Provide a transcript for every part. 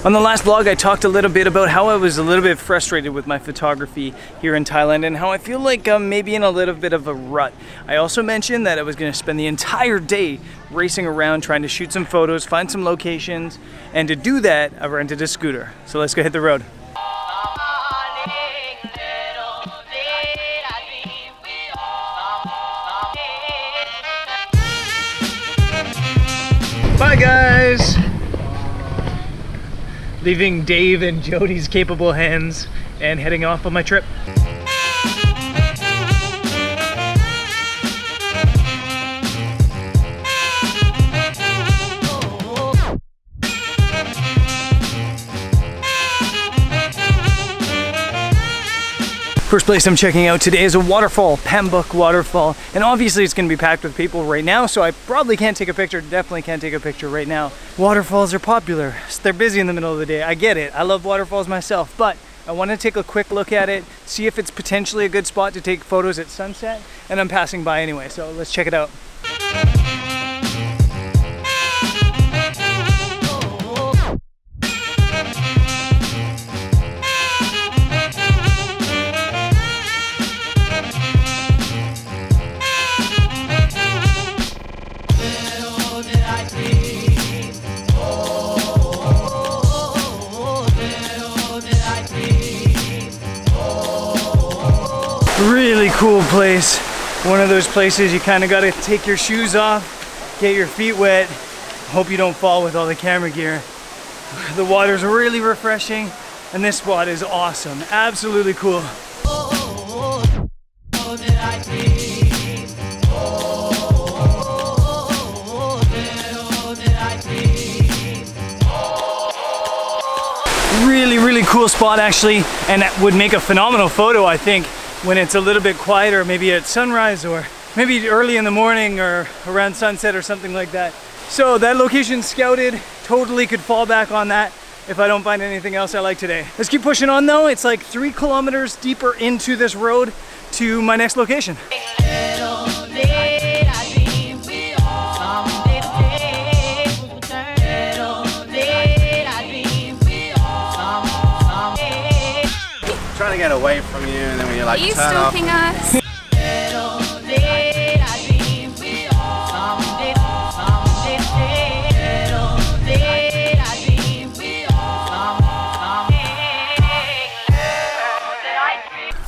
On the last vlog, I talked a little bit about how I was a little bit frustrated with my photography here in Thailand and how I feel like I'm maybe in a little bit of a rut. I also mentioned that I was going to spend the entire day racing around trying to shoot some photos, find some locations, and to do that, I rented a scooter. So let's go hit the road. Bye guys! Leaving Dave and Jody's capable hands and heading off on my trip. First place I'm checking out today is a waterfall, Pambuk waterfall, and obviously it's going to be packed with people right now, so I probably can't take a picture, definitely can't take a picture right now. Waterfalls are popular, they're busy in the middle of the day, I get it, I love waterfalls myself, but I want to take a quick look at it, see if it's potentially a good spot to take photos at sunset, and I'm passing by anyway, so let's check it out. Really cool place. One of those places you kind of got to take your shoes off, get your feet wet, hope you don't fall with all the camera gear. The water's really refreshing and this spot is awesome. Absolutely cool. Really cool spot actually, and that would make a phenomenal photo I think when it's a little bit quieter, maybe at sunrise or maybe early in the morning or around sunset or something like that. So that location's scouted, totally could fall back on that if I don't find anything else I like today. Let's keep pushing on though. It's like 3 kilometers deeper into this road to my next location. Trying to get away from you, and then when you're like, are you turn off. stalking us?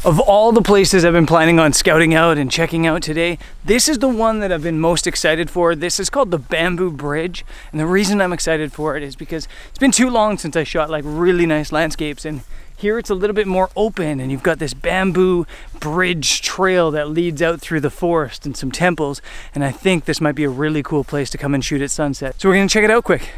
Of all the places I've been planning on scouting out and checking out today, this is the one that I've been most excited for. This is called the Bamboo Bridge, and the reason I'm excited for it is because it's been too long since I shot like really nice landscapes, and here it's a little bit more open and you've got this bamboo bridge trail that leads out through the forest and some temples, and I think this might be a really cool place to come and shoot at sunset. So we're gonna check it out quick.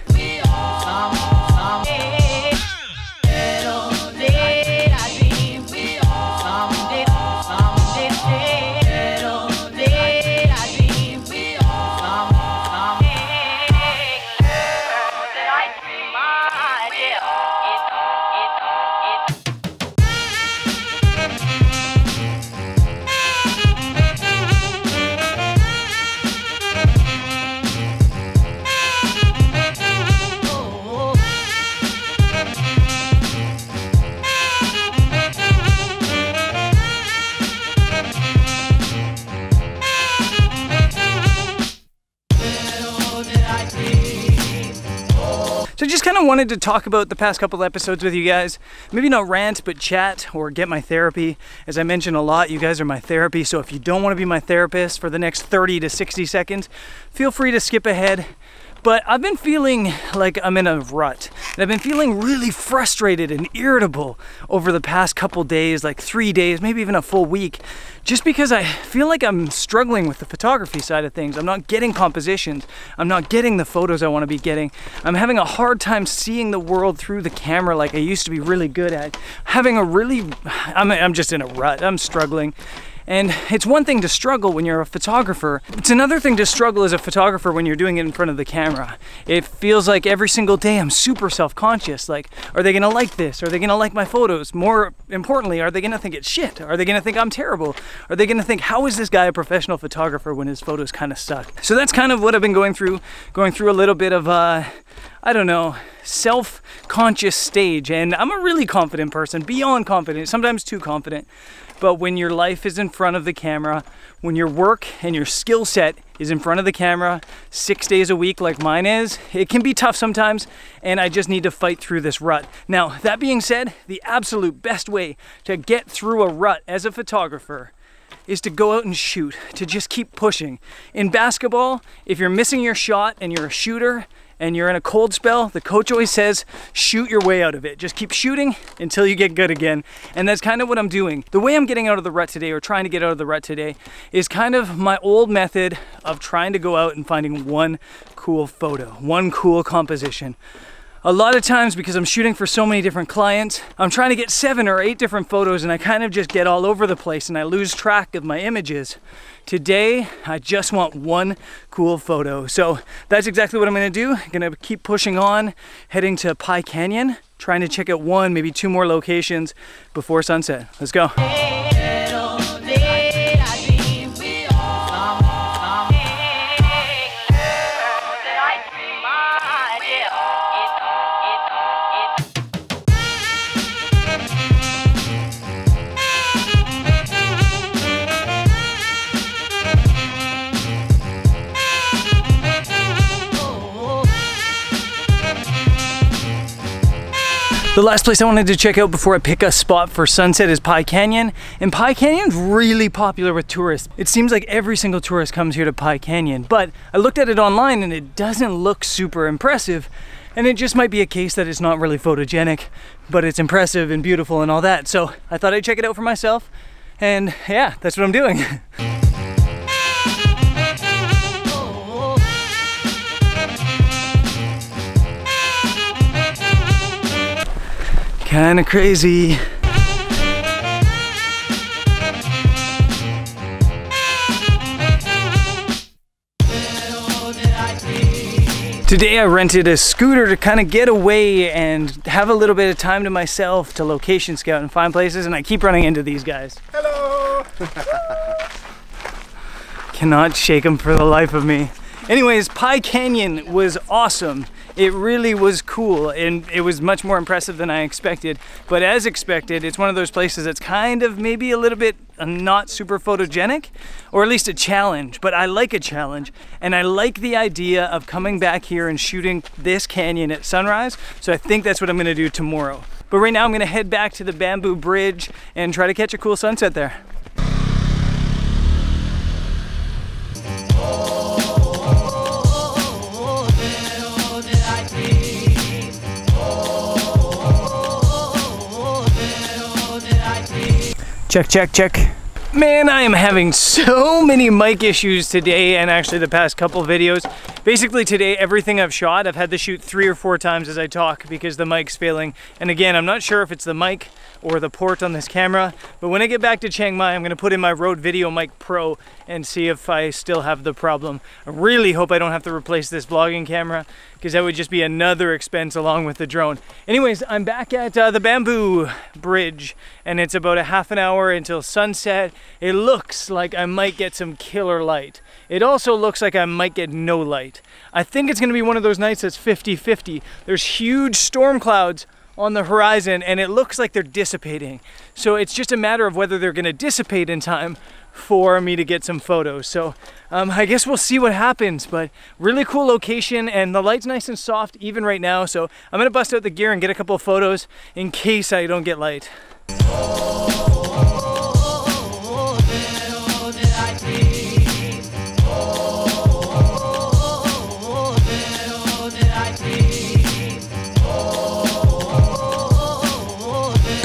So I just kind of wanted to talk about the past couple episodes with you guys. Maybe not rant, but chat or get my therapy. As I mentioned a lot, you guys are my therapy. So if you don't want to be my therapist for the next 30 to 60 seconds, feel free to skip ahead. But I've been feeling like I'm in a rut. And I've been feeling really frustrated and irritable over the past couple days, like 3 days, maybe even a full week, just because I feel like I'm struggling with the photography side of things. I'm not getting compositions. I'm not getting the photos I want to be getting. I'm having a hard time seeing the world through the camera like I used to be really good at. I'm just in a rut. I'm struggling. And it's one thing to struggle when you're a photographer. It's another thing to struggle as a photographer when you're doing it in front of the camera. It feels like every single day I'm super self-conscious. Like, are they gonna like this? Are they gonna like my photos? More importantly, are they gonna think it's shit? Are they gonna think I'm terrible? Are they gonna think, how is this guy a professional photographer when his photos kind of suck? So that's kind of what I've been going through a little bit of I don't know, self-conscious stage. And I'm a really confident person, beyond confident, sometimes too confident. But when your life is in front of the camera, when your work and your skill set is in front of the camera 6 days a week like mine is, it can be tough sometimes, and I just need to fight through this rut. Now, that being said, the absolute best way to get through a rut as a photographer is to go out and shoot, to just keep pushing. In basketball, if you're missing your shot and you're a shooter, and you're in a cold spell, the coach always says, shoot your way out of it. Just keep shooting until you get good again. And that's kind of what I'm doing. The way I'm getting out of the rut today, or trying to get out of the rut today, is kind of my old method of trying to go out and finding one cool photo, one cool composition. A lot of times, because I'm shooting for so many different clients, I'm trying to get 7 or 8 different photos, and I kind of just get all over the place and I lose track of my images. Today, I just want one cool photo. So that's exactly what I'm gonna do. I'm gonna keep pushing on, heading to Pie Canyon, trying to check out 1, maybe 2 more locations before sunset. Let's go. The last place I wanted to check out before I pick a spot for sunset is Pie Canyon. And Pie Canyon's really popular with tourists. It seems like every single tourist comes here to Pie Canyon, but I looked at it online and it doesn't look super impressive. And it just might be a case that it's not really photogenic, but it's impressive and beautiful and all that. So I thought I'd check it out for myself. And yeah, that's what I'm doing. Kinda crazy. Today I rented a scooter to kind of get away and have a little bit of time to myself to location scout and find places, and I keep running into these guys. Hello! Cannot shake them for the life of me. Anyways, Pie Canyon was awesome. It really was cool, and it was much more impressive than I expected. But as expected, it's one of those places that's kind of maybe a little bit not super photogenic, or at least a challenge. But I like a challenge, and I like the idea of coming back here and shooting this canyon at sunrise. So I think that's what I'm gonna do tomorrow. But right now I'm gonna head back to the bamboo bridge and try to catch a cool sunset there. Check, check, check. Man, I am having so many mic issues today, and actually the past couple videos. Basically today, everything I've shot, I've had to shoot 3 or 4 times as I talk because the mic's failing. And again, I'm not sure if it's the mic or the port on this camera, but when I get back to Chiang Mai, I'm gonna put in my Rode Video Mic Pro and see if I still have the problem. I really hope I don't have to replace this vlogging camera, because that would just be another expense along with the drone. Anyways, I'm back at the bamboo bridge, and it's about a half an hour until sunset. It looks like I might get some killer light. It also looks like I might get no light. I think it's gonna be one of those nights that's 50-50. There's huge storm clouds on the horizon, and it looks like they're dissipating. So it's just a matter of whether they're gonna dissipate in time for me to get some photos. So I guess we'll see what happens, but really cool location, and the light's nice and soft even right now. So I'm gonna bust out the gear and get a couple of photos in case I don't get light.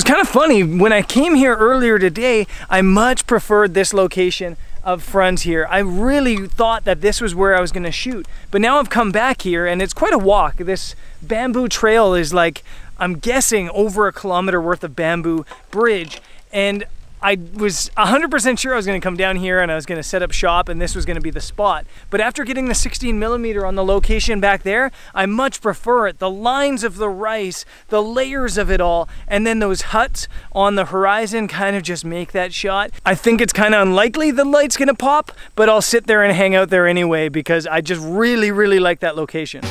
Kind of funny, when I came here earlier today, I much preferred this location of Frontier. I really thought that this was where I was gonna shoot, but now I've come back here and it's quite a walk. This bamboo trail is like, I'm guessing over a kilometer worth of bamboo bridge, and I was 100% sure I was gonna come down here and I was gonna set up shop and this was gonna be the spot. But after getting the 16mm on the location back there, I much prefer it. The lines of the rice, the layers of it all, and then those huts on the horizon kind of just make that shot. I think it's kind of unlikely the light's gonna pop, but I'll sit there and hang out there anyway because I just really, really like that location.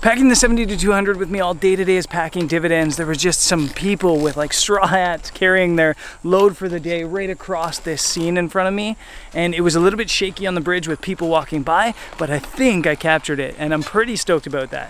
Packing the 70 to 200 with me all day today is packing dividends. There was just some people with like straw hats carrying their load for the day right across this scene in front of me. And it was a little bit shaky on the bridge with people walking by, but I think I captured it and I'm pretty stoked about that.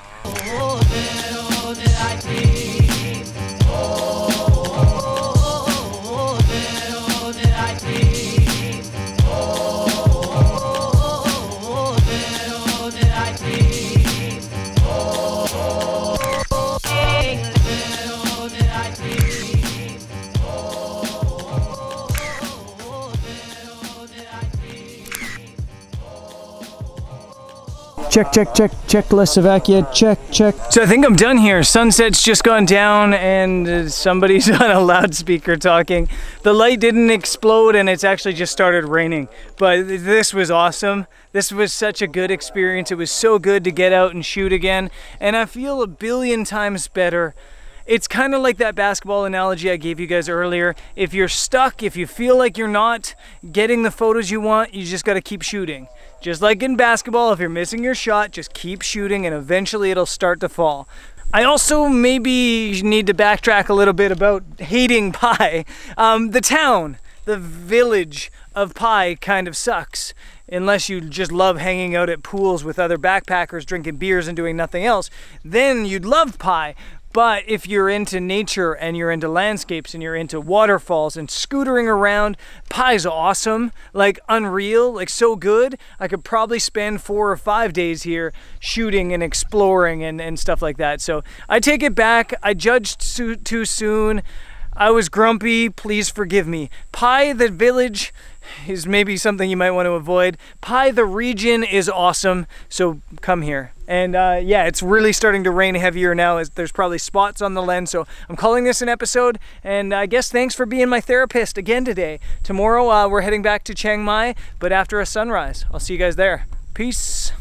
Check, check, check, Czechoslovakia, check, check. So I think I'm done here. Sunset's just gone down and somebody's on a loudspeaker talking. The light didn't explode and it's actually just started raining. But this was awesome. This was such a good experience. It was so good to get out and shoot again. And I feel a billion times better. It's kind of like that basketball analogy I gave you guys earlier. If you're stuck, if you feel like you're not getting the photos you want, you just got to keep shooting. Just like in basketball, if you're missing your shot, just keep shooting and eventually it'll start to fall. I also maybe need to backtrack a little bit about hating Pai. The town, the village of Pai kind of sucks. Unless you just love hanging out at pools with other backpackers, drinking beers and doing nothing else, then you'd love Pai. But if you're into nature and you're into landscapes and you're into waterfalls and scootering around, Pai's awesome, like unreal, like so good. I could probably spend 4 or 5 days here shooting and exploring and stuff like that. So I take it back. I judged too soon. I was grumpy. Please forgive me. Pai, the village, is maybe something you might want to avoid. Pai, the region, is awesome. So come here. And yeah, it's really starting to rain heavier now as there's probably spots on the lens. So I'm calling this an episode. And I guess thanks for being my therapist again today. Tomorrow we're heading back to Chiang Mai, but after a sunrise. I'll see you guys there. Peace.